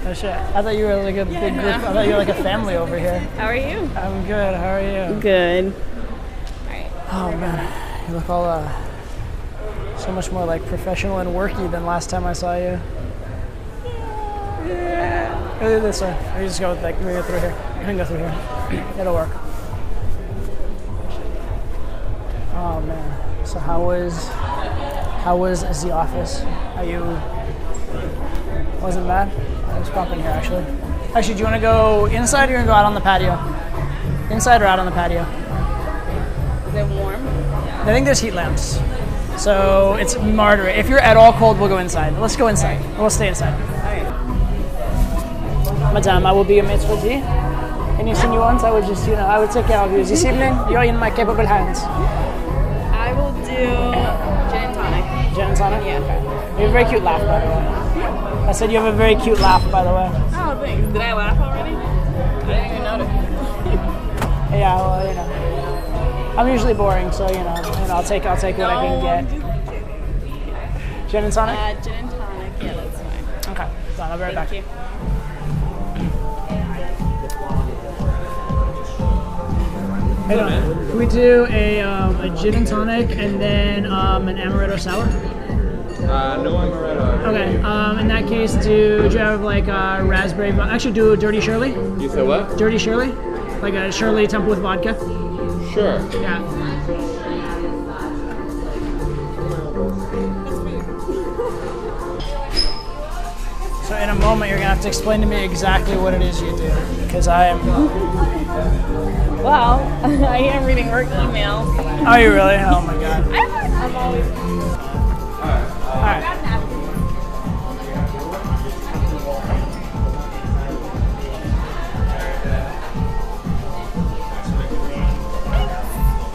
Oh shit! I thought you were like a big group. I thought you were like a family over here. How are you? I'm good. How are you? Good. Alright. Oh man, you look all so much more like professional and worky than last time I saw you. Yeah. Go this way. Or you just go like we go through here. You can go through here. It'll work. Oh man. So how was the office? Are you? Wasn't bad. I was pumping here actually. Actually, do you want to go inside or you want to go out on the patio? Inside or out on the patio? Is it warm? I think there's heat lamps. So it's moderate. If you're at all cold, we'll go inside. Let's go inside. We'll stay inside. Alright. Madame, I will be your maître d'. Any insinuants, I would just, I would take care of you. This evening, you're in my capable hands. I will do gin and tonic. Gin and tonic? Yeah. Okay. You have a very cute laugh, by the way. I said you have a very cute laugh, by the way. Oh, thanks. Did I laugh already? I didn't even notice. Yeah, well, I'm usually boring, so I'll take what I can get. Gin and tonic? Gin and tonic. Yeah, that's fine. Okay, done. I'll be right back. Thank you. Can we do a gin and tonic and then an amaretto sour? No amaretto. Okay. In that case, do you have like raspberry? Actually, do a dirty Shirley. You said what? Dirty Shirley, like a Shirley Temple with vodka. Sure. Yeah. So in a moment, you're gonna have to explain to me exactly what it is you do, because I am. Well, I am reading work emails. Are you really? Oh my god. I'm always. All right.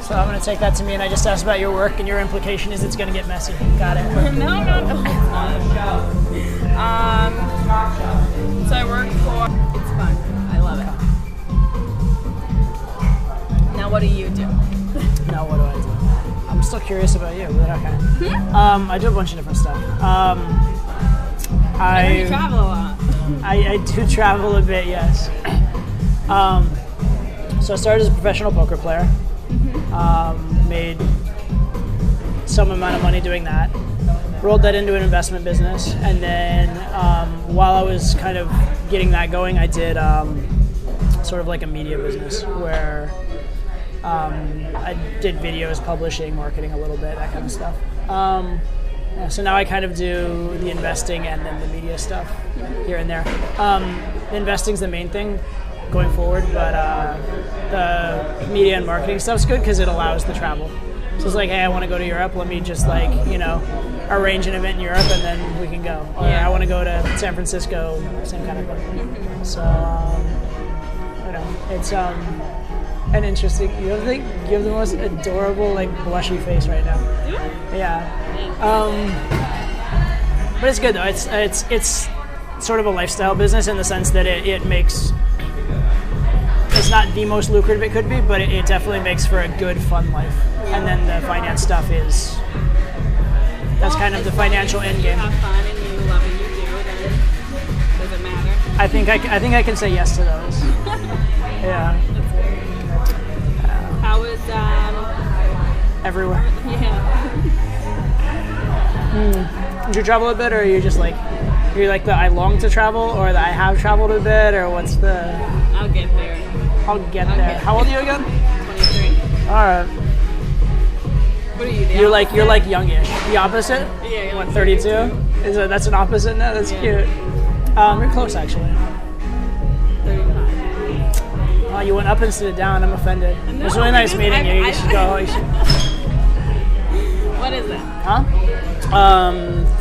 So I'm going to take that to me, and I just asked about your work, and your implication is it's going to get messy. Got it. No. So I work for. It's fun. I love it. Now, what do you do? Now what do I do? I'm still curious about you, but okay. I do a bunch of different stuff. I heard you travel a lot. I do travel a bit, yes. So I started as a professional poker player. Made some amount of money doing that. Rolled that into an investment business, and then while I was kind of getting that going, I did sort of like a media business where I did videos, publishing, marketing a little bit, that kind of stuff. So now I kind of do the investing and then the media stuff here and there. The investing's the main thing going forward, but the media and marketing stuff's good because it allows the travel. So it's like, hey, I want to go to Europe. Let me just arrange an event in Europe and then we can go. Or I want to go to San Francisco, same kind of thing. So, it's an interesting. You have the most adorable, blushy face right now. Yeah. But it's good though. It's sort of a lifestyle business in the sense that it makes. It's not the most lucrative it could be, but it definitely makes for a good, fun life. And then the finance stuff that's kind of the financial end game. If you have fun and you love what you do, then does it matter? I think I can say yes to those. Yeah. How is everywhere? Yeah. Did you travel a bit, or are you just you're like the I long to travel, or the I have traveled a bit, or what's the? I'll get there. I'll get there. How old are you again? 23. All right. What are you? You're like youngish. The opposite? Yeah. What, 32? That's an opposite now? That's cute. You're close actually. 35. Oh, you went up instead of down. I'm offended. It was really nice meeting you. You should go. What is it? Huh?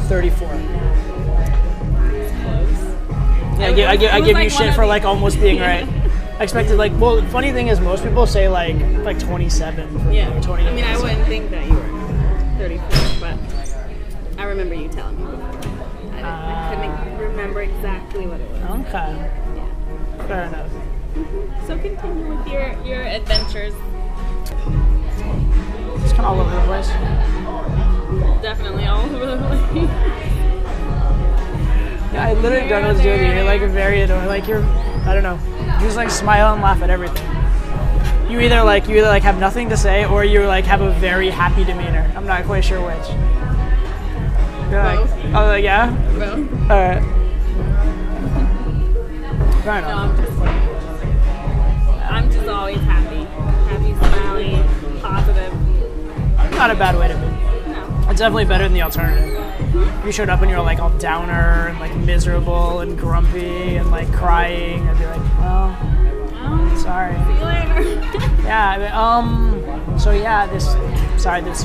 34. Close. Yeah, I give you shit for almost being right. I expected the funny thing is most people say 27 for me, 28. I mean, I wouldn't think that you were 34, but I remember you telling me before. I couldn't remember exactly what it was. Okay. Yeah. Fair enough. So continue with your adventures. It's kind of all over the place. Definitely all over the place. Yeah, I literally don't know what to do with you. You're like very annoying. Like you're, I don't know. You just like smile and laugh at everything. You either have nothing to say or you like have a very happy demeanor. I'm not quite sure which. You're like, oh yeah. Both. All right. Fair No, enough. I'm just always happy. Happy, smiley, positive. Not a bad way to be. No. It's definitely better than the alternative. You showed up and you were like all downer and like miserable and grumpy and like crying. I'd be like, well, sorry. See you later. Yeah. So yeah, this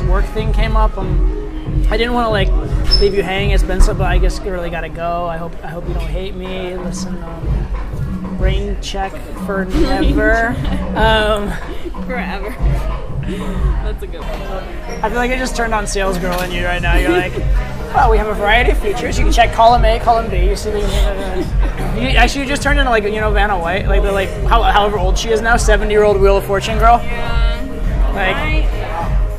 work thing came up. I didn't want to like leave you hanging. It's been so, but I guess you really gotta go. I hope you don't hate me. Listen, brain check for never. Forever. That's a good one. I feel like I just turned on sales girl in you right now. You're like, well, we have a variety of features. You can check column A, column B. You see the. You just turned into like Vanna White, like the however old she is now, 70-year-old Wheel of Fortune girl. Yeah. Like I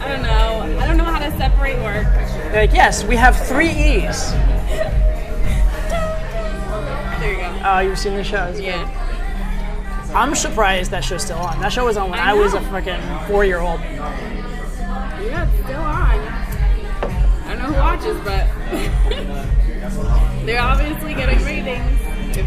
don't know. I don't know how to separate work. like yes, we have 3 E's. There you go. Oh, you've seen the show? It's Yeah. good. I'm surprised that show's still on. That show was on when I was a freaking 4-year-old. Yeah, it's still on. I don't know who watches, but they're obviously getting ratings.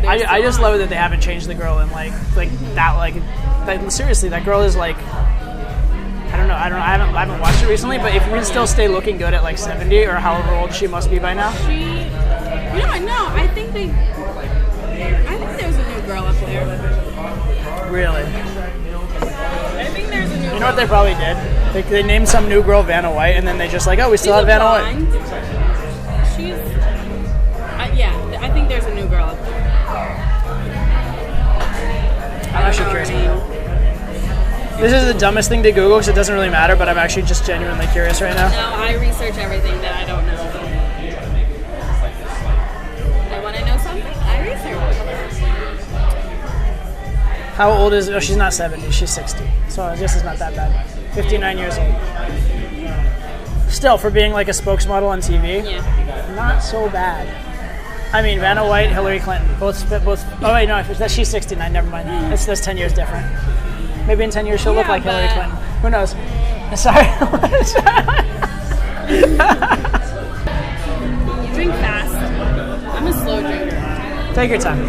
I just love it that they haven't changed the girl and like that seriously, that girl is like I don't know. I haven't watched it recently, but if you can still stay looking good at like 70 or however old she must be by now. I think there's a new girl up there. Really? I think there's a new girl. You know what they probably did? They named some new girl Vanna White, and then they just like, oh, we still have Vanna White. I think there's a new girl up there. I'm actually curious. This is the dumbest thing to Google because it doesn't really matter, but I'm actually just genuinely curious right now. No, I research everything that I don't know. I want to know something, I research. How old is? Oh, she's not 70. She's 60. So I guess it's not that bad. 59 years old. Still, for being like a spokesmodel on TV, Yeah. not so bad. I mean, Vanna White, Hillary Clinton, both. Oh wait, no, she's 69. Never mind. That's 10 years different. Maybe in 10 years she'll look like Hillary Clinton. Who knows? Sorry. You drink fast. I'm a slow drinker. Take your time.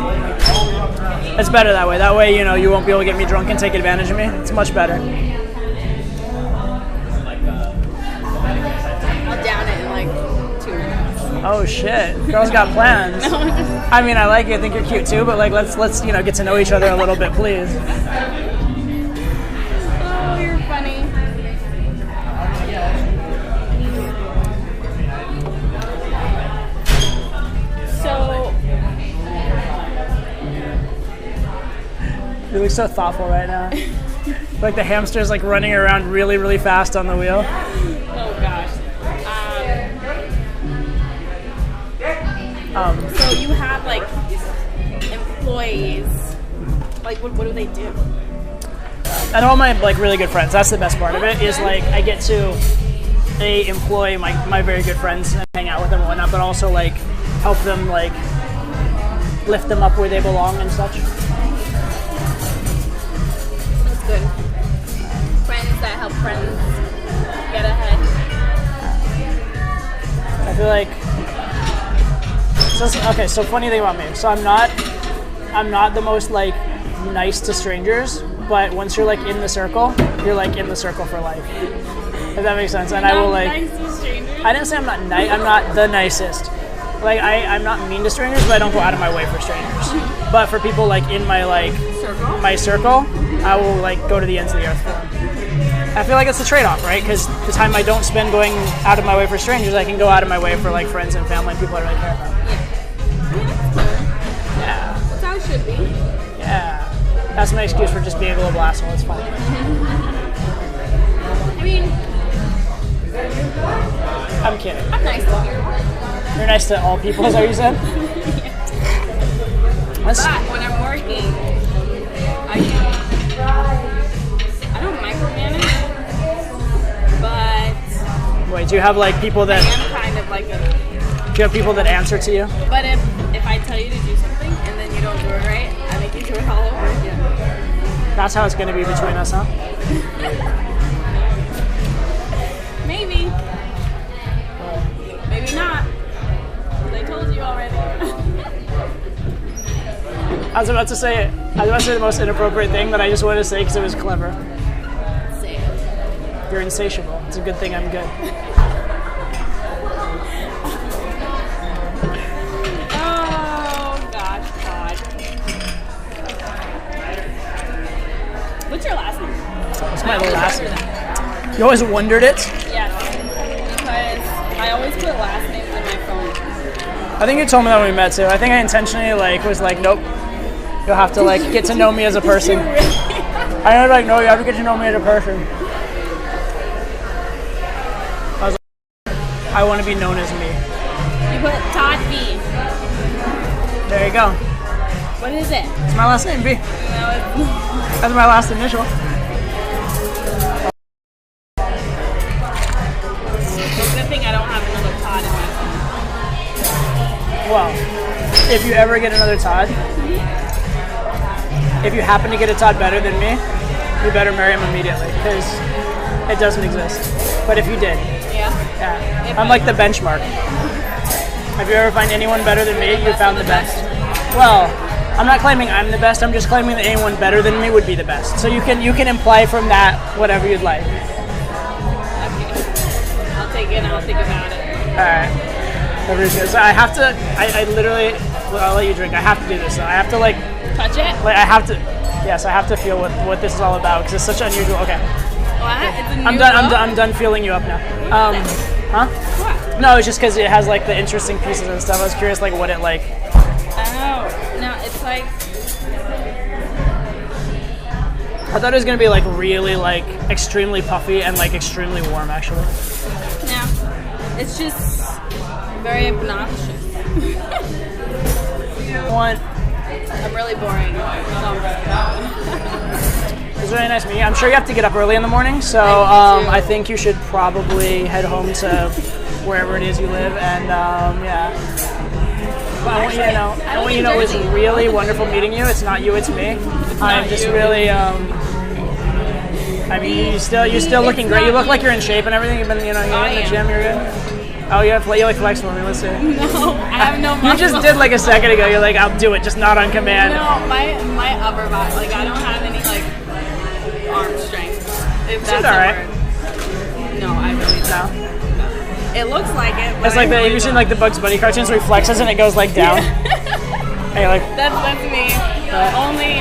It's better that way. That way, you won't be able to get me drunk and take advantage of me. It's much better. I'll down it in like 2 minutes. Oh shit, girls got plans. I mean, I like you. I think you're cute too. But like, let's get to know each other a little bit, please. Oh, you're funny. So, You look so thoughtful right now. Like the hamster's like running around really, really fast on the wheel. oh gosh. So you have like employees. Like, what do they do? And all my like really good friends. That's the best part of it. Is like I get to employ my very good friends and hang out with them and whatnot, but also like help them like lift them up where they belong and such. That's good. Friends that help friends get ahead. I feel like so funny thing about me. So I'm not the most like nice to strangers, but once you're like in the circle, you're like in the circle for life. If that makes sense. And I will like Nice to strangers. I didn't say I'm not nice. I'm not the nicest. Like I'm not mean to strangers, but I don't go out of my way for strangers. But for people like in my like circle, I will like go to the ends of the earth for them. I feel like it's a trade-off, right? Because the time I don't spend going out of my way for strangers, I can go out of my way for like friends and family and people I really care about. Yeah. That's how it should be. Yeah. That's my excuse for just being a global asshole. It's fine. I mean, I'm kidding. I'm nice to you. You're nice to all people, is that what you said? But when I'm working, I don't micromanage, but Wait, do you have like people I that am kind of like a. do you have people that answer to you? But if I That's how it's going to be between us, huh? Maybe. Maybe not. I told you already. I was about to say the most inappropriate thing, but I just wanted to say because it was clever. Say it. You're insatiable. It's a good thing I'm good. Oh, gosh, God. What's your last name? What's my last name? That. You always wondered it? Yes. Because I always put last names in my phone. I think you told me that when we met too. I think I intentionally was like, nope. You'll have to get to know me as a person. I know, no, you have to get to know me as a person. I was like, I want to be known as me. You put Todd B. There you go. What is it? It's my last name, B. No, it's That's my last initial. It's a good thing I don't have another Todd in my phone. Well, if you ever get another Todd, if you happen to get a Todd better than me, you better marry him immediately because it doesn't exist. But if you did, yeah, I'm like the benchmark. If you ever find anyone better than me, you found the best. Well, I'm not claiming I'm the best. I'm just claiming that anyone better than me would be the best. So you can imply from that whatever you'd like. Okay. I'll take it and I'll think about it. All right. So I have to. I literally. Well, I'll let you drink. I have to do this. So I have to touch it. I have to. Yes, I have to feel what this is all about because it's such unusual. Okay. What? It's a new I'm done. I'm done feeling you up now. Huh? What? No, it's just because it has the interesting pieces and stuff. I was curious what it like. Oh, no, it's like. I thought it was gonna be really extremely puffy and extremely warm actually. No, it's just very obnoxious. I'm really boring. It was really nice meeting you. I'm sure you have to get up early in the morning, so I think you should probably head home to wherever it is you live, and yeah. But I want you to know, it was really wonderful meeting you. It's not you, it's me. I'm just really, I mean, you're still looking great. You look like you're in shape and everything. You've been, you're in the gym. You're good. Oh, you flex for me. Let's see. No, I have no muscle. You just did a second ago. You're like, I'll do it, just not on command. No, my upper body, I don't have any arm strength. If that's all right. Word. No, I really don't. No. It looks like it. But it's like have you seen the Bugs Bunny cartoons where he flexes and it goes down? Yeah. Hey, that's me. Only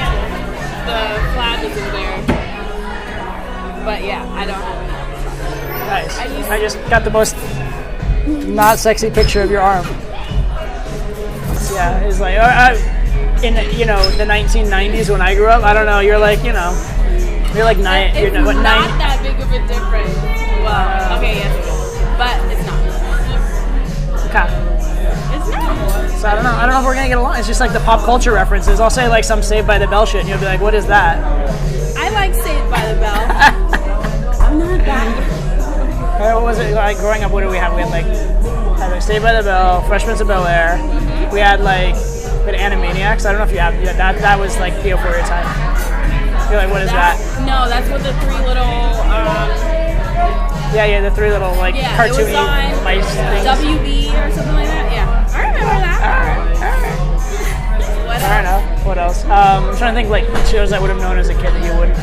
the flab isn't there. But yeah, I don't have any. Nice. I just got the most not sexy picture of your arm. Yeah, it's in the 1990s when I grew up. I don't know. You're you're nine. It's not that big of a difference. Well, okay, yes, but it's not. Okay. It's not. So I don't know if we're gonna get along. It's just the pop culture references. I'll say some Saved by the Bell shit, and you'll be like, "What is that?" I like Saved by the Bell. I'm not that. What was it growing up? What did we have? We had Saved by the Bell, Freshman's of Bel Air. Mm-hmm. We had Animaniacs. I don't know if you have that. That was before your time. You're what is that? No, that's with the three little. Yeah, the three little cartoony mice things. WB or something like that. Yeah, I remember that. All right. I don't know. What else? I'm trying to think shows I would have known as a kid that you wouldn't.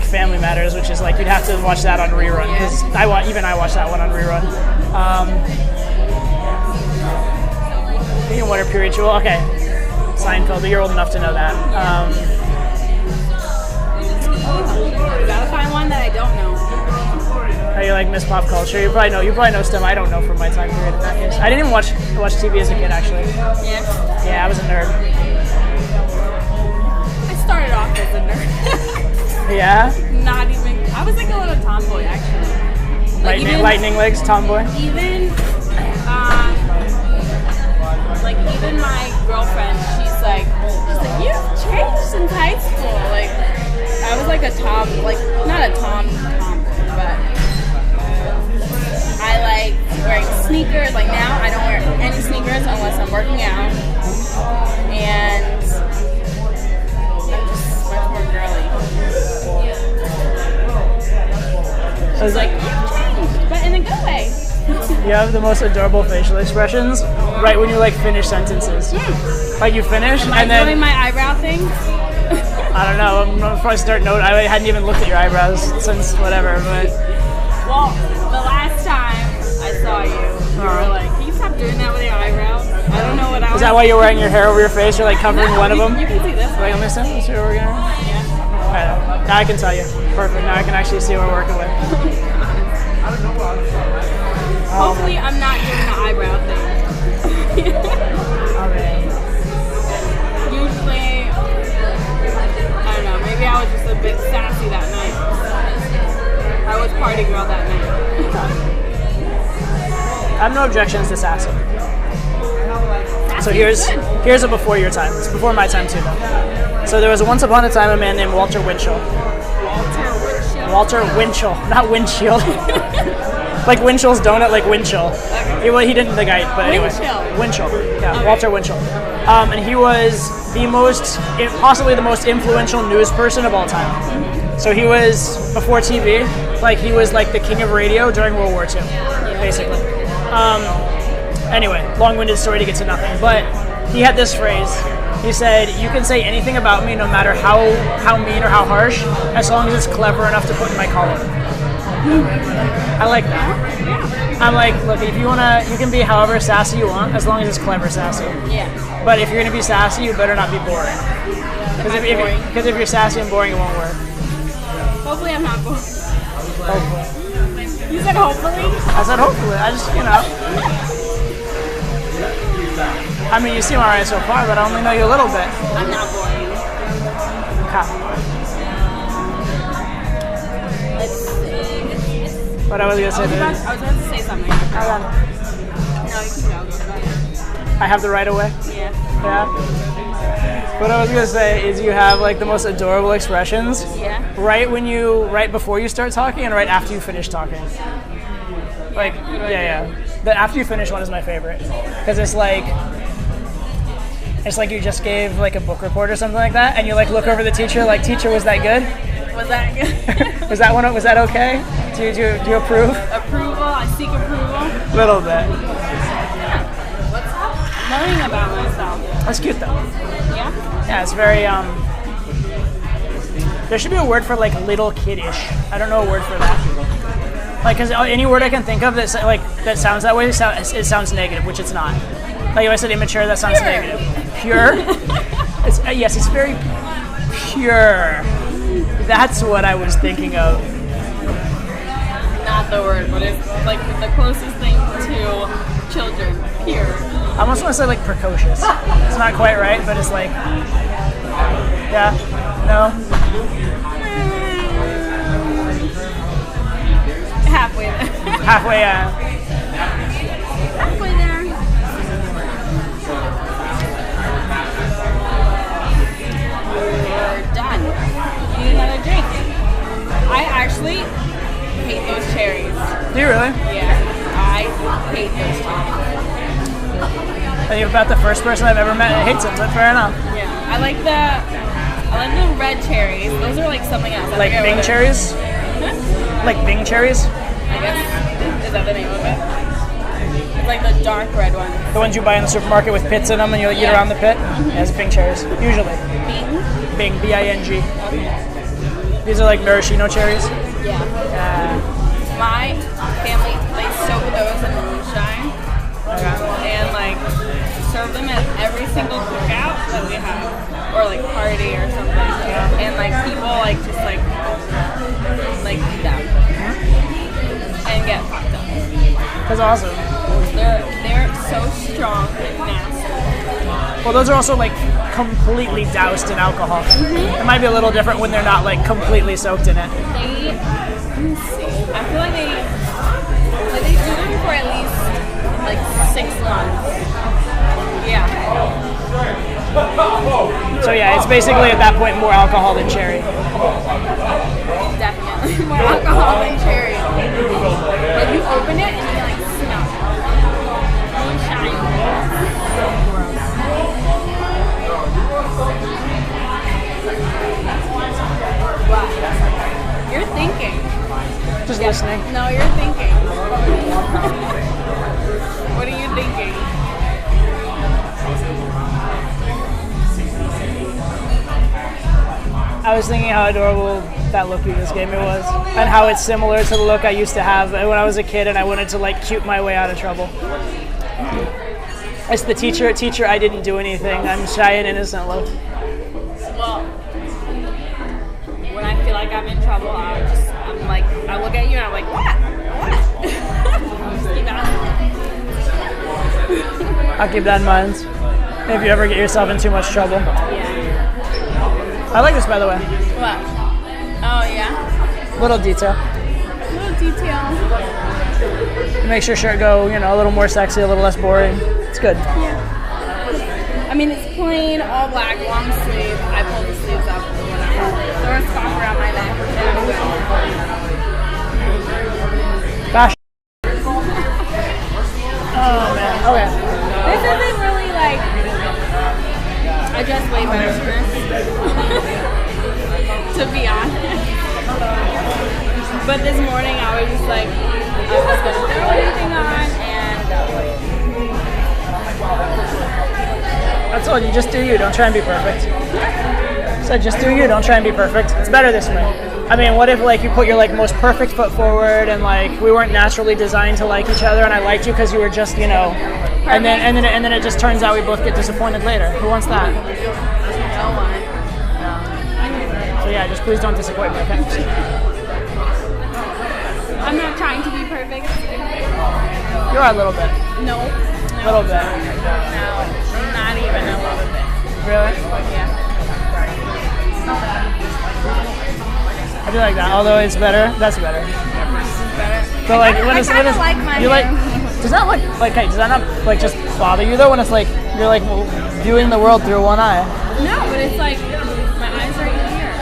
Family Matters, which is you'd have to watch that on rerun because I watch that one on rerun. Water Period Jewel. Okay, Seinfeld. You're old enough to know that. Gotta find one that I don't know. How you Miss Pop Culture? You probably know stuff I don't know from my time period in that case. I didn't even watch TV as a kid actually. Yeah. Yeah, I was a nerd. I started off as a nerd. Yeah? Not even. I was a little tomboy, actually. Lightning legs, tomboy? Even my girlfriend, she's like, you've changed since high school. I was a tom, not a tomboy, but I like wearing sneakers. Now, I don't wear any sneakers unless I'm working out. And I'm just It's like, you've changed, but in a good way. You have the most adorable facial expressions right when you like finish sentences. Like you finish Am I and then doing my eyebrow thing? I don't know. I'm gonna probably start note. I hadn't even looked at your eyebrows since whatever. But Well, the last time I saw you, you were like, can you stop doing that with your eyebrows? I don't know what I was. is that why you're wearing your hair over your face? You're like covering one of them. You can see this Like, one. let me see. Let's see what we're gonna. Yeah. Alright, now I can tell you. Perfect. Now I can actually see what we're working with. Hopefully, I'm not doing the eyebrow thing. Okay. Usually, I don't know. Maybe I was just a bit sassy that night. I was party girl that night. I have no objections to sassy. So Sassy is good. here's a before your time. It's before my time too, though. So there was once upon a time a man named Walter Winchell. Walter Winchell, not Windshield. Like Winchell's donut, like Winchell. He didn't the guy, but anyway. Winchell. Yeah, Okay. Walter Winchell. And he was possibly the most influential news person of all time. So he was, before TV, like he was like the king of radio during World War II, basically. Anyway, long-winded story to get to nothing. But he had this phrase. He said, you can say anything about me, no matter how mean or how harsh, as long as it's clever enough to put in my collar. I like that. I'm like, look, if you can be however sassy you want, as long as it's clever sassy. Yeah. But if you're gonna be sassy, you better not be boring. Because if you're sassy and boring, it won't work. Hopefully, I'm not bored. Hopefully. You said hopefully? I said hopefully. I just, I mean, you seem alright so far, but I only know you a little bit. I'm not boring. Let's see. What I was gonna say. I was about to say something. Hold on. No, you can go. I have the right of way. Yeah. Yeah. What I was gonna say is you have like the most adorable expressions. Yeah. Right before you start talking and right after you finish talking. Like, yeah. The after you finish one is my favorite because it's like you just gave like a book report or something like that, and you like look over the teacher like, teacher, was that good? Was that good? Was that okay? Do you approve? Approval. I seek approval. Little bit. What's up? Learning about myself. That's cute though. Yeah. Yeah, it's very there should be a word for like little kiddish. I don't know a word for that. Like, cause any word I can think of that sounds that way, it sounds negative, which it's not. Like if I said immature, that sounds negative. Pure. Yes, it's very pure. That's what I was thinking of. Not the word, but it's like the closest thing to children. Pure. I almost want to say like precocious. It's not quite right, but it's like, yeah, no. Halfway there. Halfway, Halfway there. We're done. Need another drink. I actually hate those cherries. Do you really? Yeah, I hate those cherries. You're about the first person I've ever met that hates them, but fair enough. Yeah, I like the red cherries. Those are like something else. Like Bing cherries? Like Bing cherries? I guess. Is that the name of it? It's like the dark red ones. The ones you buy in the supermarket with pits in them and you eat around the pit? Yeah, it's Bing cherries, usually. Bing? Bing, B-I-N-G. Okay. These are like maraschino cherries. Yeah. My family, they soak those in moonshine. And like serve them at every single cookout that we have, or like party or something. And like people like just like eat them and get fucked up. That's awesome. They're so strong and nasty. Well, those are also like completely doused in alcohol. It might be a little different when they're not like completely soaked in it. Let me see. I feel like they do them for at least like 6 months. Yeah. So yeah, it's basically at that point more alcohol than cherry. Definitely more alcohol than cherry. Like you open it and you like smell it. Moonshine. Wow. You're thinking. Just Yeah, listening. No, you're thinking. What are you thinking? I was thinking how adorable that look you just gave me was, and how it's similar to the look I used to have when I was a kid and I wanted to like cute my way out of trouble. It's the teacher, I didn't do anything. I'm shy and innocent look. Well, when I feel like I'm in trouble, I look at you and I'm like, what? Just keep asking. I'll keep that in mind. If you ever get yourself in too much trouble. Yeah. I like this, by the way. What? Oh, yeah? Little detail. Little detail. Makes your shirt go, a little more sexy, a little less boring. It's good. Yeah. I mean, it's plain, all black, long sleeve. I pull the sleeves up or whatever. Throw a scarf around my neck. And I'm good. Fashion. Oh, man. Okay. This isn't really like... I dress way better than this. To be honest. But this morning I was just like, I was going to throw anything on and... I told you, just do you. Don't try and be perfect. So just do you. Don't try and be perfect. It's better this way. I mean, what if you put your most perfect foot forward and we weren't naturally designed to like each other and I liked you because you were just and then it just turns out we both get disappointed later. Who wants that? No one. So yeah, just please don't disappoint me. Okay? I'm not trying to be perfect. You are a little bit. No. A little bit. No, not even a little bit. Really? Yeah. I do like that. Although it's better. That's better. But I kinda like my hair. Does that does that not just bother you though when it's you're viewing the world through one eye? No, but it's my eyes are here.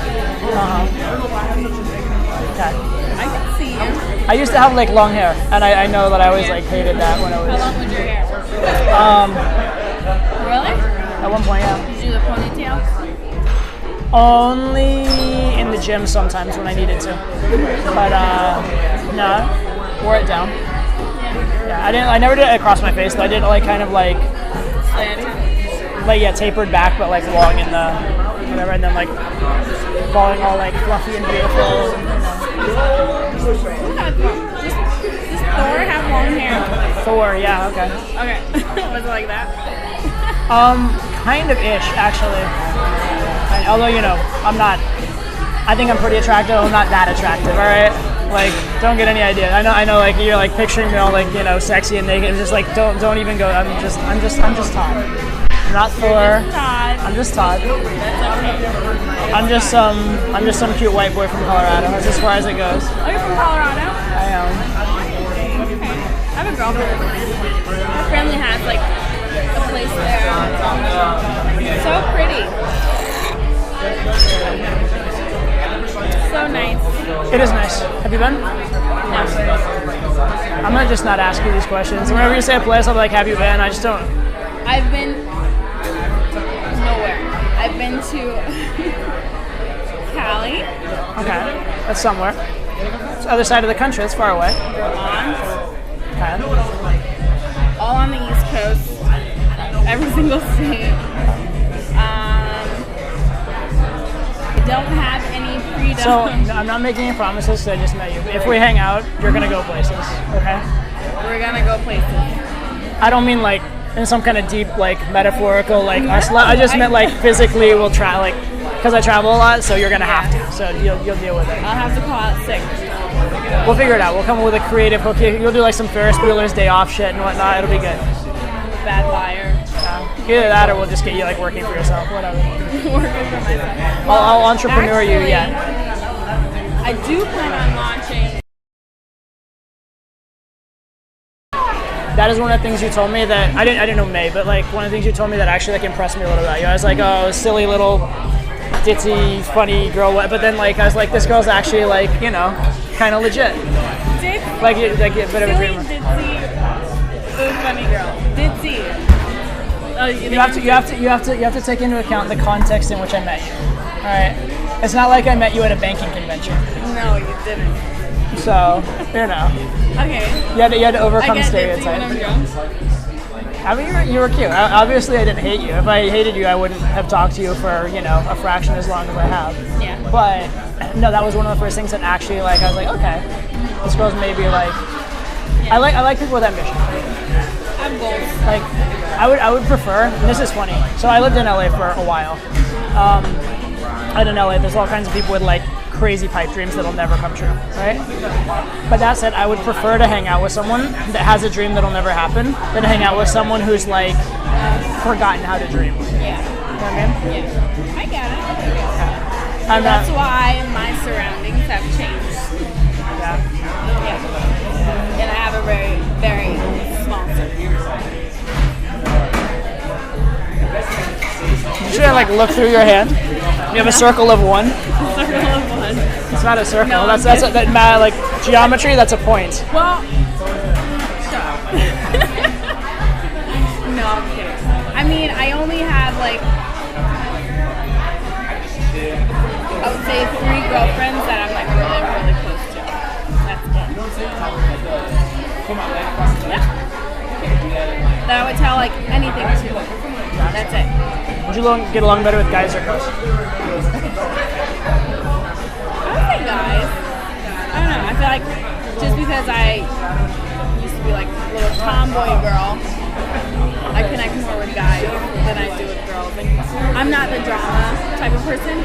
Okay. I can see you. I used to have long hair, and I know that I always hated that when I was. How long was your hair? Really? At one point, yeah. Did you do the ponytail? Only in the gym sometimes when I needed to, but no, wore it down. Yeah, I never did it across my face though. I did it tapered back, but long in the whatever, and then falling all fluffy and beautiful. Does Thor have long hair? Thor, yeah, okay. Okay. Was it like that? Kind of ish actually. Although I'm not. I think I'm pretty attractive. I'm not that attractive. All right. Don't get any idea. I know. You're picturing me all sexy and naked. It's just don't even go. I'm just Todd. I'm not Thor. I'm just Todd. I'm just some cute white boy from Colorado. That's as far as it goes. Oh, you're from Colorado? I am. Okay. I have a girlfriend. Her family has a place there. So pretty. So nice. It is nice. Have you been? No. I'm gonna just not ask you these questions. Whenever you say a place, I'm have you been? I just don't. I've been nowhere. I've been to Cali. Okay, that's somewhere. It's the other side of the country. It's far away. Okay. All on the East Coast. Every single state. Don't have any freedom. So I'm not making any promises. So I just met you. If we hang out, you're gonna go places. Okay. We're gonna go places. I don't mean in some kind of deep metaphorical us. I just meant physically we'll try because I travel a lot. So you're gonna have to. So you'll deal with it. I'll have to call out sick. We'll figure it out. We'll come up with a creative hook. You'll do some Ferris Bueller's Day Off shit and whatnot. It'll be good. Bad liar. Either that or we'll just get you working for yourself. Whatever. Working for myself. I'll entrepreneur you. Yeah. I do plan on launching. That is one of the things you told me that I didn't know May, but one of the things you told me that actually impressed me a little about you. I was oh, silly little ditzy funny girl, but then I was this girl's actually kind of legit. Ditzy. A bit of a dreamer. Ditzy. Funny girl. Ditzy. Oh, you have to take into account the context in which I met you. All right. It's not like I met you at a banking convention. No, you didn't. So, you know, Okay. you had to I overcome get ditzy when stereotypes. I'm drunk. I mean, you were cute. Obviously, I didn't hate you. If I hated you, I wouldn't have talked to you for, you know, a fraction as long as I have. Yeah. But, no, that was one of the first things that actually, like, I was like, okay, this girl's maybe, like, I like people with ambition. I have goals. Like, I would prefer, and this is funny, so I lived in LA for a while. And in LA, there's all kinds of people with, like, crazy pipe dreams that'll never come true, right? But that said, I would prefer to hang out with someone that has a dream that'll never happen than to hang out with someone who's like forgotten how to dream. Yeah. You know what I mean? Yeah. I get it. I'm That's not, why my surroundings have changed. yeah. Yeah. And I have a very, very small circle. You should like look through your hand. You have a circle of one. Circle of one. It's not a circle. No, that's I'm that like geometry. That's a point. Well, shut up. No, I'm kidding. I mean, I only have like, I would say 3 girlfriends that I'm like really, really close to. That's it. Yeah. That I would tell like anything to. That's it. Would you get along better with guys or girls? I would say guys. I don't know. I feel like just because I used to be like a little tomboy girl, I connect more with guys than I do with girls. Like, I'm not the drama type of person,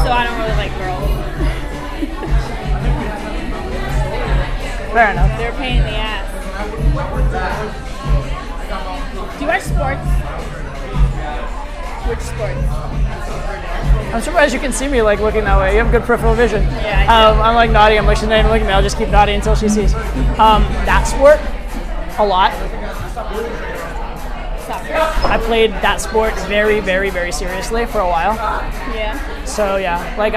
so I don't really like girls. Fair enough. They're a pain in the ass. Do you watch sports? Which sports? I'm surprised you can see me like looking that way. You have good peripheral vision. Yeah, I do. I'm like nodding. I'm like, she's not even looking at me. I'll just keep nodding until she sees. That sport, a lot. Soccer. I played that sport very, very, very seriously for a while. Yeah. So yeah, like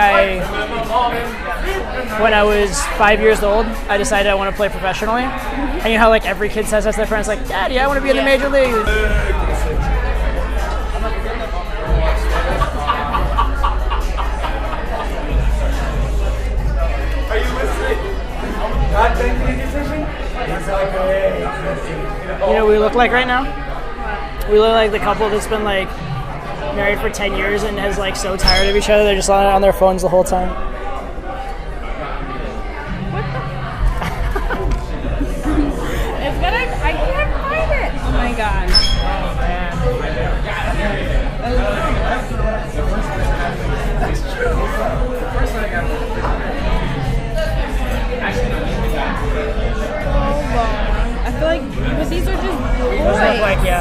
when I was 5 years old, I decided I want to play professionally. And you know how like every kid says that to their friends, like, Daddy, I want to be in the major leagues. You know what we look like right now? We look like the couple that's been like married for 10 years and is like so tired of each other, they're just on their phones the whole time. It's gonna. I can't find it. Oh my god. Oh man. That's true. First thing I got. I feel like, but these are just Those boys. look like, yeah.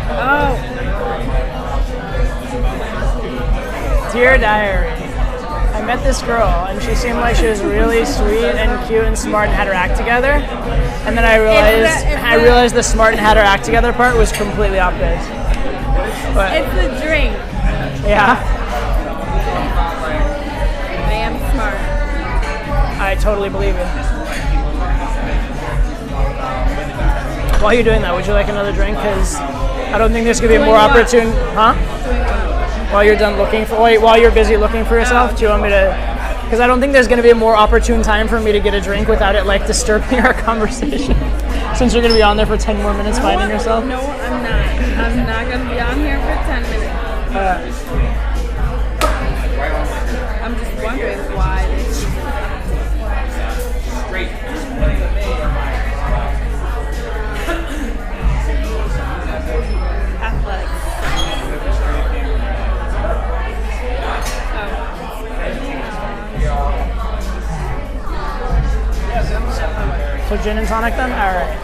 Oh. Dear Diary. I met this girl and she seemed like she was really sweet and cute and smart and had her act together. And then I realized the smart and had her act together part was completely opposite. But It's the drink. yeah, I am smart. I totally believe it. While you're doing that, would you like another drink? Because I don't think there's going to be more opportune. Huh? While you're done looking for, while you're busy looking for yourself, do you want me to? Because I don't think there's going to be a more opportune time for me to get a drink without it like disturbing our conversation. Since you're going to be on there for 10 more minutes finding yourself. No, I'm not. I'm not going to be on here for 10 minutes. I'm just wondering why this is athletics. So gin and tonic then? Alright.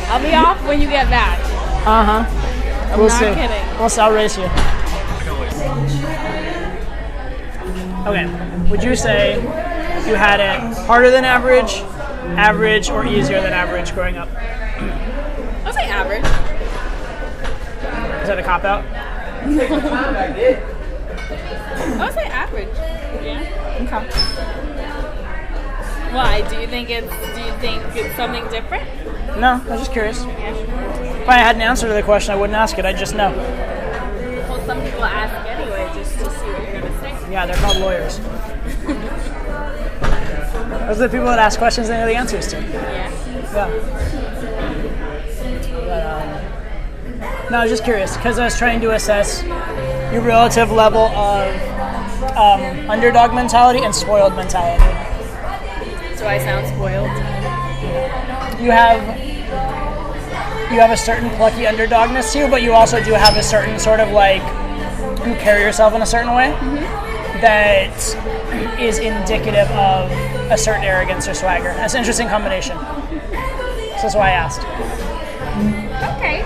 I'll be off when you get back. Uh-huh. We'll not see. kidding. I'll race you. Okay. Would you say you had it harder than average, average, or easier than average growing up? I'll say average. Is that a cop-out? I'll say average. Yeah. Okay. Why? Do you think it's something different? No, I was just curious. If I had an answer to the question, I wouldn't ask it. I'd just know. Well, some people ask anyways. to see what you're gonna say. Yeah, they're called lawyers. Those are the people that ask questions and know the answers to. Yeah. Yeah. No, I was just curious because I was trying to assess your relative level of underdog mentality and spoiled mentality. Do I sound spoiled? You have a certain plucky underdogness to you, but you also do have a certain sort of like you carry yourself in a certain way that is indicative of a certain arrogance or swagger. That's an interesting combination. So that's why I asked. Okay.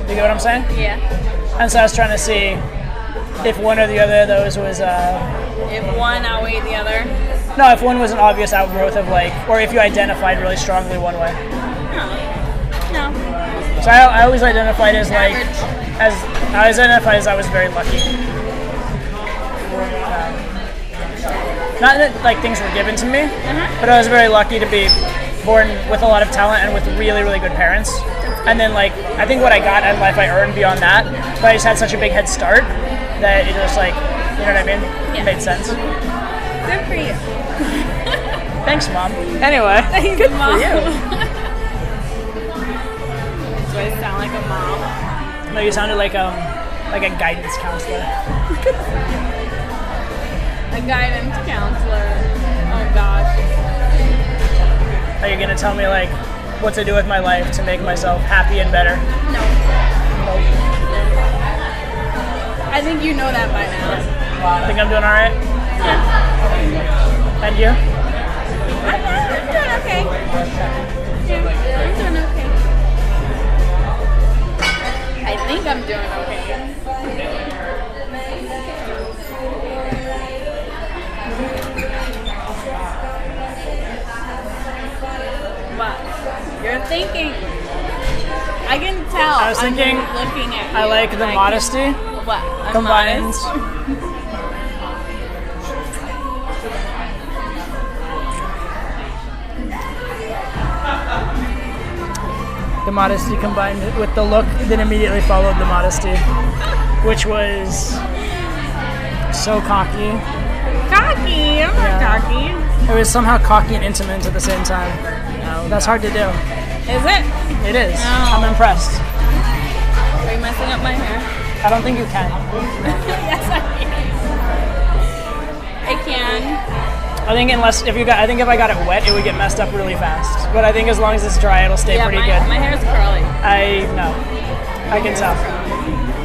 You get what I'm saying? Yeah. And so I was trying to see if one or the other of those was If one outweighed the other. no, if one was an obvious outgrowth of like, or if you identified really strongly one way. No. So I always identified as like, I was very lucky. Not that like things were given to me, but I was very lucky to be born with a lot of talent and with really, really good parents. And then like, I think what I got in life I earned beyond that, but I just had such a big head start that it was like, you know what I mean? Yeah. It made sense. Good for you. Thanks, Mom. Anyway, Thanks, good Mom. for you. Do I sound like a mom? No, you sounded like a guidance counselor. A guidance counselor. Oh gosh. Are you gonna tell me like what to do with my life to make myself happy and better? No. I think you know that by now. Think I'm doing all right? Yeah. And you? I'm doing okay. Yeah, I'm doing okay. I think I'm doing okay. What? You're thinking. I can tell. I was thinking, looking at you. I like the modesty What? I'm combined. modest? The modesty combined with the look that immediately followed the modesty, which was so cocky. Cocky? I'm not cocky. It was somehow cocky and intimate at the same time. That's hard to do. Is it? It is. No. I'm impressed. Are you messing up my hair? I don't think you can. Yes, I can. I can. I think if I got it wet, it would get messed up really fast. But I think as long as it's dry, it'll stay pretty good. My hair's curly. I know. I can tell.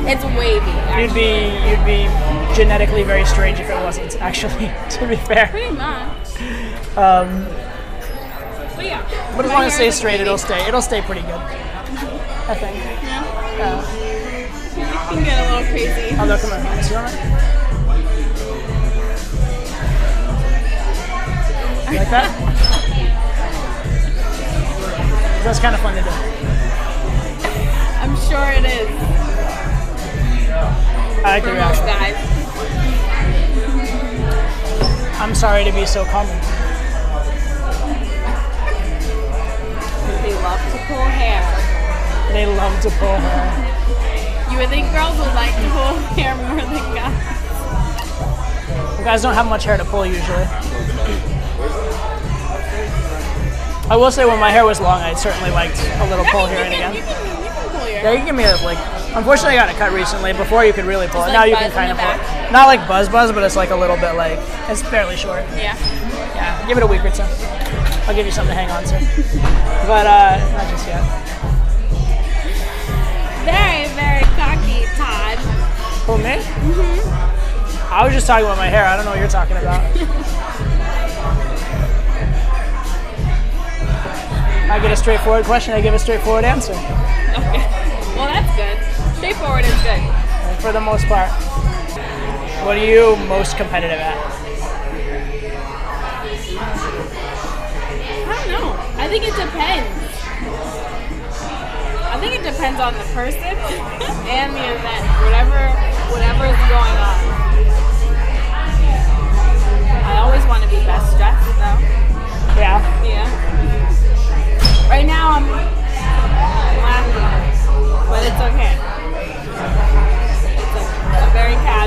It's wavy. Actually. You'd be genetically very strange if it wasn't. Actually, to be fair. Pretty much. But yeah. as long as it stays straight, it'll stay pretty good. I think. Yeah. You can get a little crazy. Although, come on, you want it? You like that? That's kind of fun to do. I'm sure it is. I like the For most reaction. guys. I'm sorry to be so common. They love to pull hair. They love to pull hair. You would think girls would like to pull hair more than guys. You guys don't have much hair to pull usually. I will say when my hair was long, I certainly liked a little pull here and again. You can pull your Yeah, hair. you can give me a, like, unfortunately I got it cut recently. Before you could really pull it. Just Now like you can buzz in kind of the pull back? it. Not like buzz, but it's like a little bit like, it's fairly short. Yeah. Yeah, give it a week or two. I'll give you something to hang on to. But, not just yet. Very, very cocky, Todd. Who, me? I was just talking about my hair. I don't know what you're talking about. I get a straightforward question, I give a straightforward answer. Okay. Well, that's good. Straightforward is good. For the most part. What are you most competitive at? I don't know. I think it depends. I think it depends on the person and the event. Whatever is going on. I always want to be best dressed, though. Yeah. Yeah. Right now I'm laughing, but it's okay. It's very casual.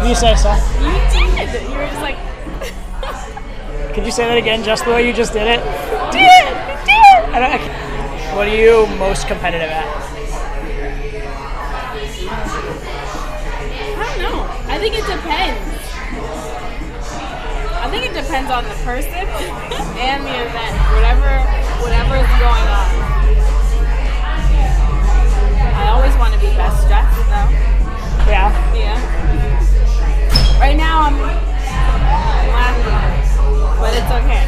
You say so. You did. You were just like, Could you say that again, just the way you just did it? did. What are you most competitive at? I don't know. I think it depends. I think it depends on the person and the event. Whatever is going on. I always want to be best dressed though. Yeah. Yeah. Right now I'm laughing, but it's okay.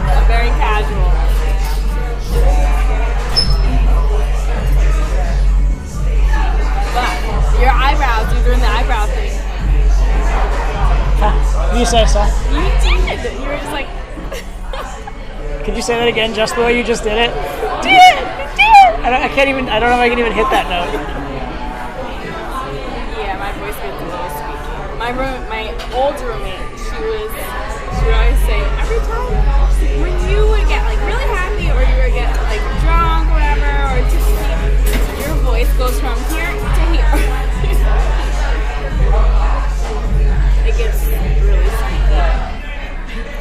It's a very casual. But your eyebrows, you're doing the eyebrow thing. You say so. You did. You were just like, Could you say that again, just the way you just did it? did. I don't know if I can even hit that note. Yeah, my voice gets a little squeaky. My old roommate, she would always say, every time when you would get like really happy or you would get like drunk or whatever, or just your voice goes from here to here. It gets really squeaky.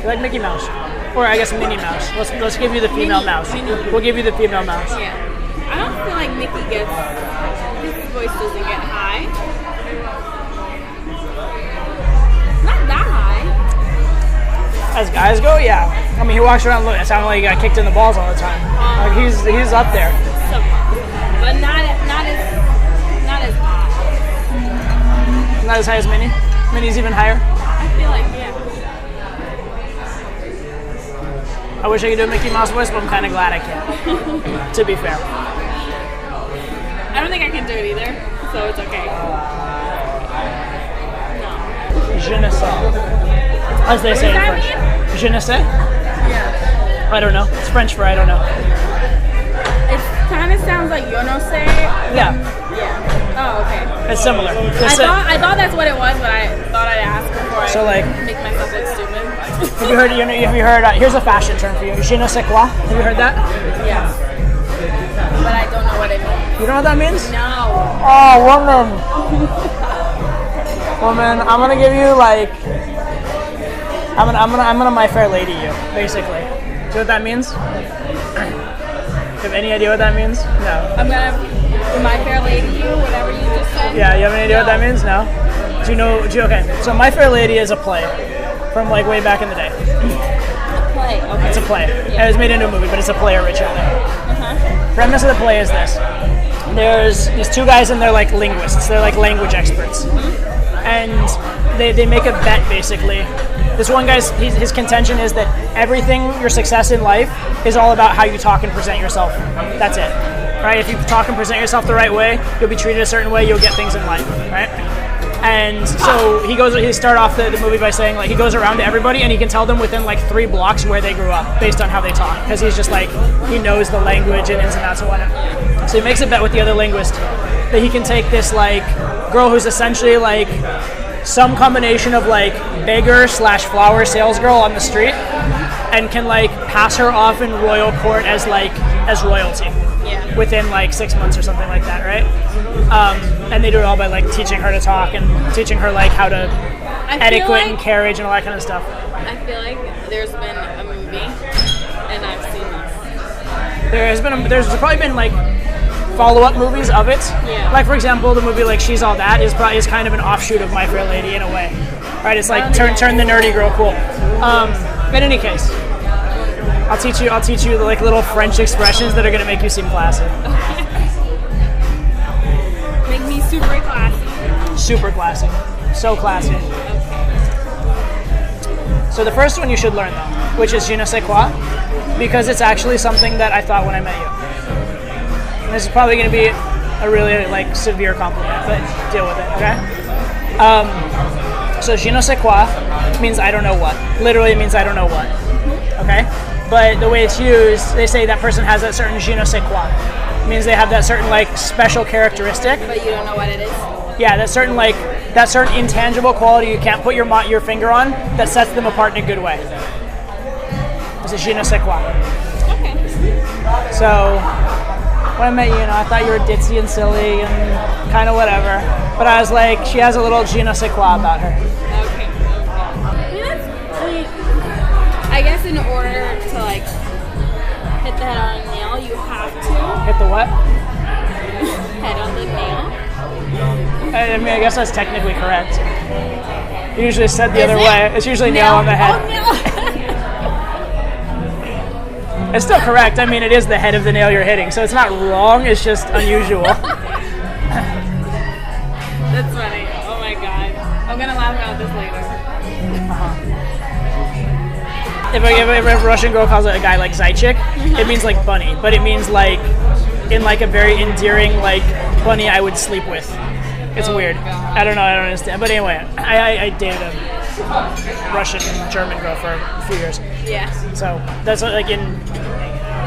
You like Mickey Mouse, or I guess Minnie Mouse. Let's give you the female mouse. We'll give you the female mouse. Yeah. I don't feel like Mickey his voice doesn't get high. Not that high. As guys go, yeah. I mean, he walks around sounding like he got kicked in the balls all the time. Like he's up there. But not as high. Not as high as Minnie. Minnie's even higher. I feel like, yeah. I wish I could do a Mickey Mouse voice, but I'm kind of glad I can't. To be fair. I don't think I can do it either, so it's okay. No. Je ne sais. As they say in French. Je ne sais? Yeah. I don't know. It's French for I don't know. It kind of sounds like yo no sé. Yeah. Yeah. Oh, okay. It's similar. I thought that's what it was, but I thought I'd ask before So, I like, make myself look stupid. Have you heard, here's a fashion term for you. Je ne sais quoi. Have you heard that? Yeah. But I don't know what it means. You know what that means? No. Oh, woman. Woman, I'm gonna give you like, I'm gonna My Fair Lady you, basically. Do you know what that means? Do you have any idea what that means? No. I'm gonna My Fair Lady you, whatever you just said. Yeah, you have any idea what that means? No? Okay, so My Fair Lady is a play from like way back in the day. A play. Okay. It's a play. Yeah. It was made into a movie, but it's a play originally. Premise of the play is this. There's these two guys and they're like linguists. They're like language experts. And they make a bet basically. This one guy's, his contention is that everything, your success in life, is all about how you talk and present yourself. That's it. Right? If you talk and present yourself the right way, you'll be treated a certain way, you'll get things in life. Right? And so he start off the movie by saying like he goes around to everybody and he can tell them within like 3 blocks where they grew up based on how they talk, because he's just like, he knows the language and ins and outs and whatnot. So he makes a bet with the other linguist that he can take this like girl who's essentially like some combination of like beggar/flower sales girl on the street and can like pass her off in royal court as royalty. Yeah. Within like 6 months or something like that, right? And they do it all by like teaching her to talk and teaching her like how to etiquette and carriage and all that kind of stuff. I feel like there's been a movie and I've seen this. There's probably been like follow-up movies of it. Yeah. Like for example, the movie like She's All That is kind of an offshoot of My Fair Lady in a way. Right? It's like turn the nerdy girl cool. But in any case, I'll teach you the like little French expressions that are gonna make you seem classy. Make me super classy. Super classy. So classy. So the first one you should learn though, which is je ne sais quoi, because it's actually something that I thought when I met you. And this is probably gonna be a really like severe compliment, but deal with it, okay? So je ne sais quoi means I don't know what. Literally it means I don't know what. Okay? But the way it's used, they say that person has that certain je ne sais quoi. It means they have that certain like special characteristic. But you don't know what it is? Yeah, that certain intangible quality you can't put your finger on that sets them apart in a good way. It's a je ne sais quoi. Okay. So when I met you, I thought you were ditzy and silly and kind of whatever. But I was like, she has a little je ne sais quoi about her. Okay. I guess in order to like hit the head on a nail, you have to Hit the what? head on the nail. I mean, I guess that's technically correct. You usually said the Is other it? way. It's usually nail on the head. Oh, nail. It's still correct. I mean, it is the head of the nail you're hitting, so it's not wrong. It's just unusual. That's funny. Oh my god. I'm gonna laugh about this later. If a Russian girl calls a guy like Zaychik, it means like bunny, but it means like in like a very endearing like bunny I would sleep with. It's weird. God. I don't know. I don't understand. But anyway, I dated a Russian German girl for a few years. Yeah. So that's what, like in.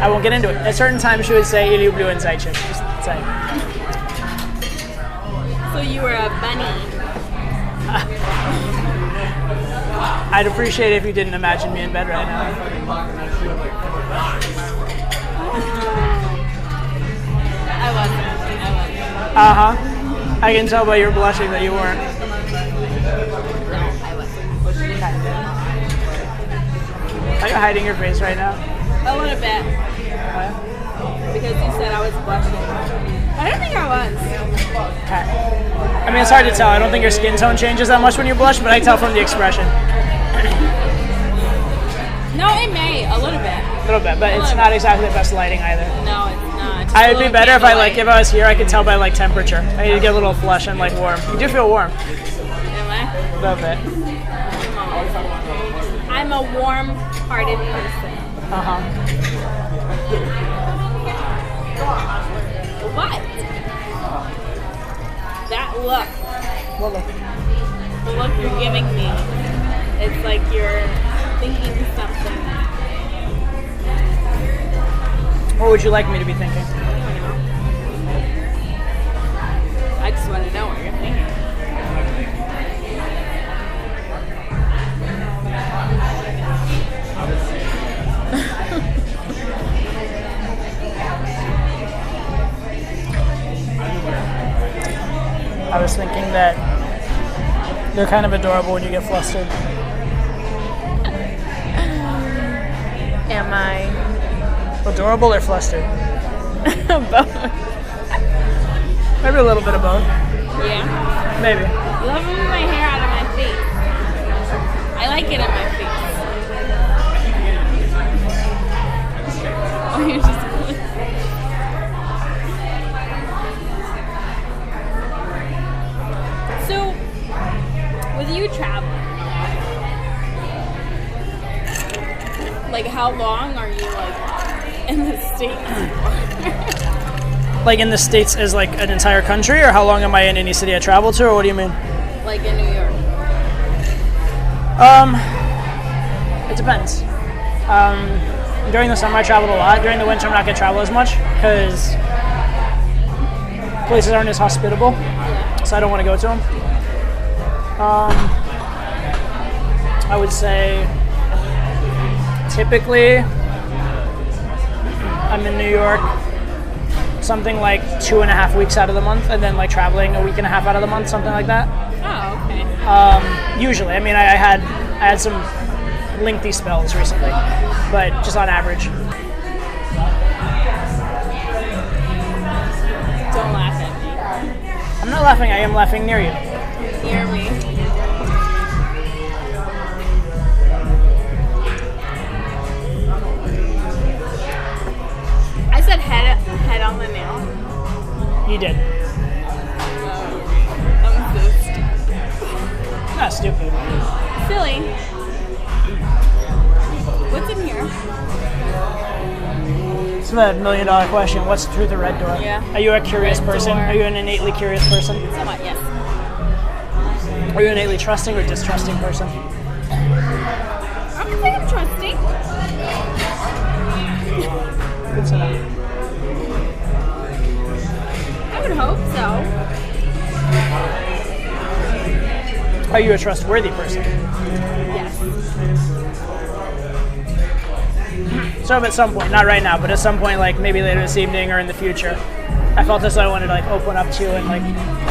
I won't get into it. At certain times she would say "Lublю" and Zaychik. Just say. So you were a bunny. I'd appreciate it if you didn't imagine me in bed right now. I wasn't. Uh-huh. I can tell by your blushing that you weren't. No, I wasn't. Are you hiding your face right now? A little bit. Because you said I was blushing. I don't think I was. Okay. I mean, it's hard to tell. I don't think your skin tone changes that much when you blush, but I tell from the expression. No, it may. A little bit. A little bit, but it's not exactly the best lighting either. No, it's not. Just I'd a be little better if I candlelight. if I was here, I could tell by like temperature. I need to get a little flush and like warm. You do feel warm. Am I? A little bit. I'm a warm-hearted person. Uh-huh. What? That look. What look? The look you're giving me. It's like you're thinking something. What would you like me to be thinking? I just want to know what you're thinking. I was thinking that they're kind of adorable when you get flustered. Am I? Adorable or flustered? Both. Maybe a little bit of both. Yeah. Maybe. You love moving my hair out of my face. I like it in my face. Oh, you're just. So, with you traveling, like how long are you like in the States? Like in the States as like an entire country, or how long am I in any city I travel to, or what do you mean? Like in New York? It depends. During the summer I traveled a lot. During the winter I'm not going to travel as much because places aren't as hospitable, so I don't want to go to them. I would say typically I'm in New York something like 2.5 weeks out of the month, and then like traveling a week and a half out of the month, something like that. Oh, okay. Usually, I mean, I had some lengthy spells recently, but just on average. Don't laugh at I'm not laughing. I am laughing near you. me. Near me. I said head on the nail. You did. I'm so stupid. Not stupid. Silly. What's in here? It's the $1 million question. What's through the red door? Yeah. Are you a curious Red person? door. Are you an innately curious person? Somewhat, yes. Are you an innately trusting or distrusting person? I would say I'm trusting. Good to know. I would hope so. Are you a trustworthy person? Yes. So at some point, not right now, but at some point, like maybe later this evening or in the future, I felt as though I wanted to like open up to you and like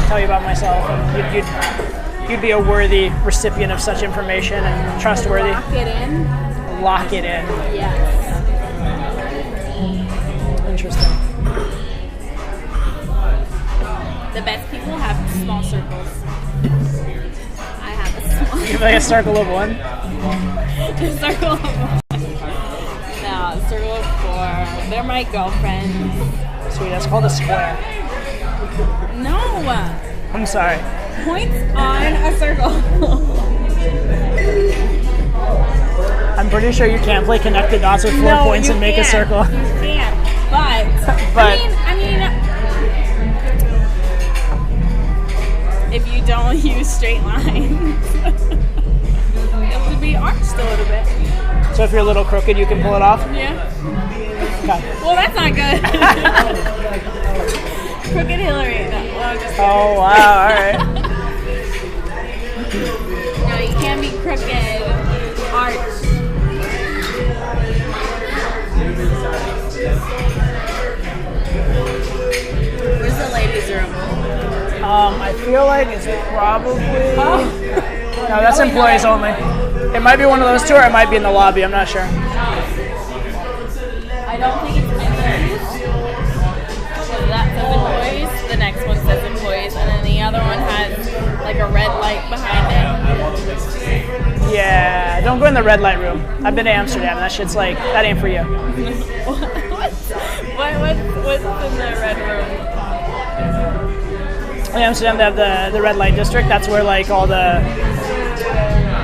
tell you about myself, and you'd be a worthy recipient of such information and trustworthy. Lock it in. Lock it in. Yes. Interesting. The best people have small circles. I have a small. You have like a circle of one. A circle of one. No, a circle of 4. They're my girlfriends. Sweet, that's called a square. No. I'm sorry. Points on a circle. I'm pretty sure you can't play connect the dots with 4 points and make a circle. You can't. But I mean, if you don't use straight lines, it will be arched a little bit. So if you're a little crooked, you can pull it off? Yeah. Okay. Well, that's not good. Crooked Hillary. No, well, I'm just kidding. Oh, wow, alright. No, you can't be crooked. Arched. Where's the ladies' room? I feel like it's probably... No, that's employees only. It might be one of those two, or it might be in the lobby. I'm not sure. I don't think it's employees. So that says employees. The next one says employees, and then the other one has like a red light behind it. Yeah, don't go in the red light room. I've been to Amsterdam. That shit's like, that ain't for you. What's in the red room? In Amsterdam, they have the red light district. That's where like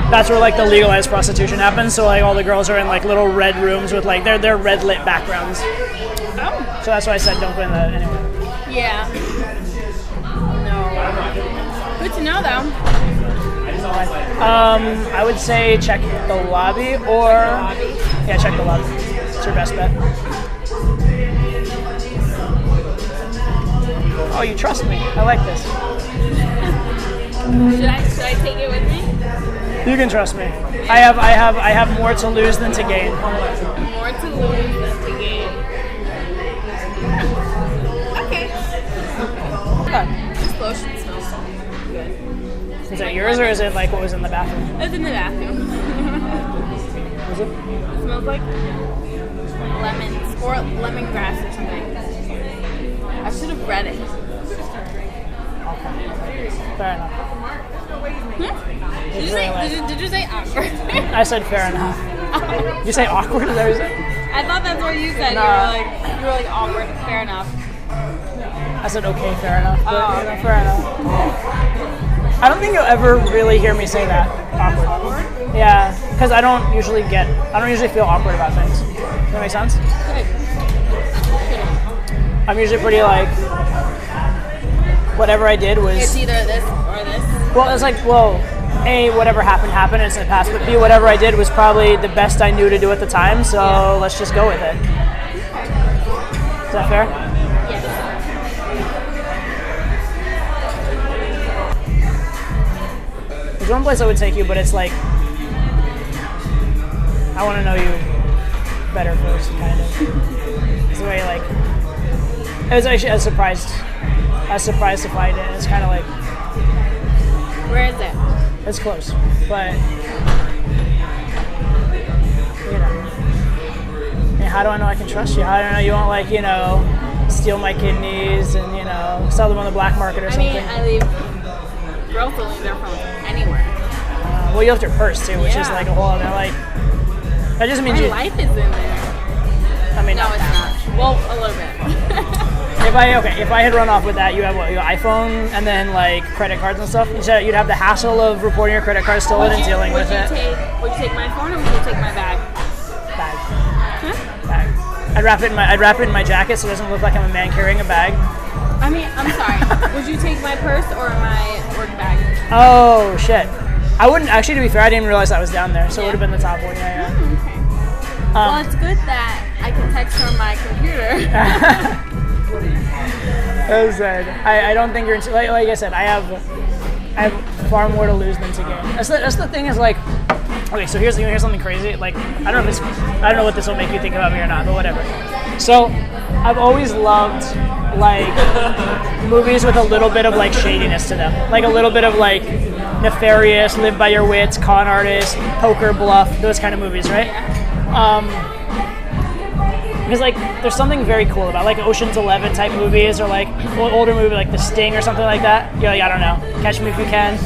that's where like the legalized prostitution happens. So like all the girls are in like little red rooms with like their red lit backgrounds. Oh. So that's why I said don't go in the anyway. Yeah. No. Good to know though. I would say check the lobby or yeah, check the lobby. It's your best bet. Oh, you trust me. I like this. Should I take it with me? You can trust me. I have more to lose than to gain. More to lose than to gain. Okay. This lotion smells good. Is it yours or is it like what was in the bathroom? It's in the bathroom. Is it? It smells like lemons or lemongrass or something. I should have read it. Okay. Fair enough. Did you say awkward? I said fair enough. Did you say awkward? Is that what you said? I thought that's what you said. No. You were like awkward. Fair enough. I said okay, fair enough. But, Okay. fair enough. I don't think you'll ever really hear me say that. Awkward. Yeah, because I don't usually feel awkward about things. Does that make sense? Good. I'm usually pretty like, whatever I did was... It's either this or this. Well, it's like, well, A, whatever happened, it's in the past, but B, whatever I did was probably the best I knew to do at the time, so let's just go with it. Is that fair? Yes. There's one place I would take you, but it's like, I want to know you better first, kind of. It's the way, like, it was actually as surprised to find it. It's kind of like, Where is it? it's close, but you know. And how do I know I can trust you? How do I know you won't like, steal my kidneys and sell them on the black market or something? I leave. Girls don't leave their phones anywhere. Well, you left your purse too, which is Yeah. like a whole other like. That just means My you. life is in there. I mean, No, not it's that. not. Well, a little bit. If I had run off with that, you have what? Your iPhone and then like credit cards and stuff. You'd have the hassle of reporting your credit card stolen and dealing with it. Would you take my phone or would you take my bag? Bag. Huh? Bag. I'd wrap it in my jacket so it doesn't look like I'm a man carrying a bag. I mean, I'm sorry. Would you take my purse or my work bag? Oh shit! I wouldn't actually. To be fair, I didn't even realize that was down there, so it would have been the top one. Yeah. Okay. Well, it's good that I can text from my computer. As I said, I don't think you're like I said. I have far more to lose than to gain. That's the thing is like. Okay, so here's something crazy. Like I don't know what this will make you think about me or not, but whatever. So I've always loved like movies with a little bit of like shadiness to them, like a little bit of like nefarious, live by your wits, con artist, poker, bluff, those kind of movies, right? Because like there's something very cool about like Ocean's 11 type movies or like older movie like The Sting or something like that. You're like, I don't know, Catch Me If You Can,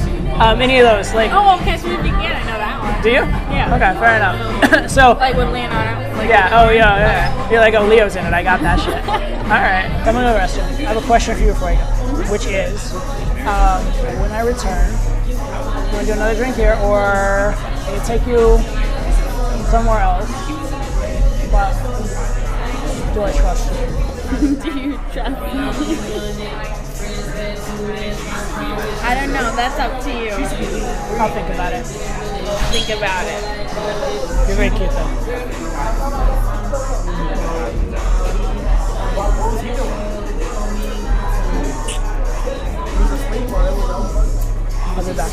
any of those. Like, Oh, Catch Me If You Can. I know that one. do you? Yeah. Okay, fair enough. So Like with Leonardo. Like, yeah, yeah. You're like, oh, Leo's in it. I got that shit. All right, I'm gonna go to the restroom. I have a question for you before I go, which is, when I return, you want to do another drink here, or I can take you somewhere else? But do I trust you? Do you trust me? I don't know. That's up to you. I'll think about it. Think about it. You're very cute, though. I'll be back.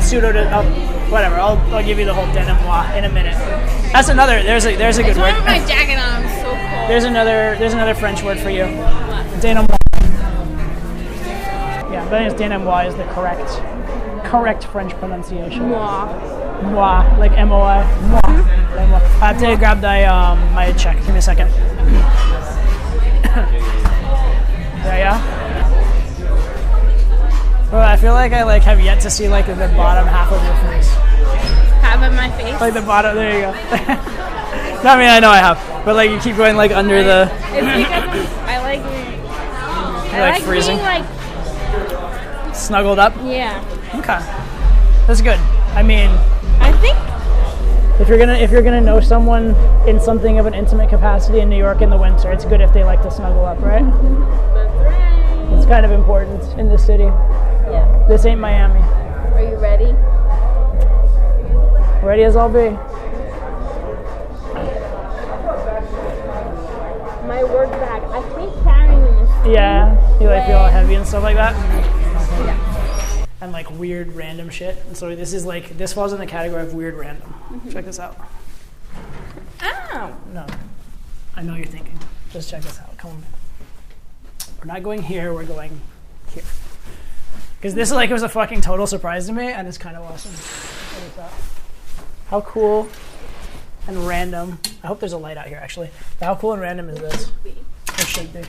Pseudo to whatever. I'll give you the whole denouement in a minute. That's another. There's a good I word. have my jacket on. I'm so cold. There's another French word for you. Denouement. Yeah, but I think denouement is the correct French pronunciation. Moi. Moi, like M-O-I. Moi. I have to grab my check. Give me a second. Yeah. Well, I feel like I have yet to see like the bottom half of your face. Half of my face. Like the bottom. There you go. No, I mean I know I have, but like you keep going like under the. It's because I like being. I like freezing? being like. Snuggled up. Yeah. Okay, that's good. I mean, I think. if you're gonna know someone in something of an intimate capacity in New York in the winter, it's good if they like to snuggle up, right? That's right. It's kind of important in this city. Yeah. This ain't Miami. Are you ready? Ready as I'll be. My work bag. I hate carrying this. Yeah, you like feel all heavy and stuff like that. Yeah. And like weird random shit. And so this falls in the category of weird random. Check this out. Ow. No, I know you're thinking. Just check this out. Come on. We're not going here. We're going here. Because this was a fucking total surprise to me, and it's kind of awesome. Check this out. How cool and random. I hope there's a light out here, actually. But how cool and random is this? It should be.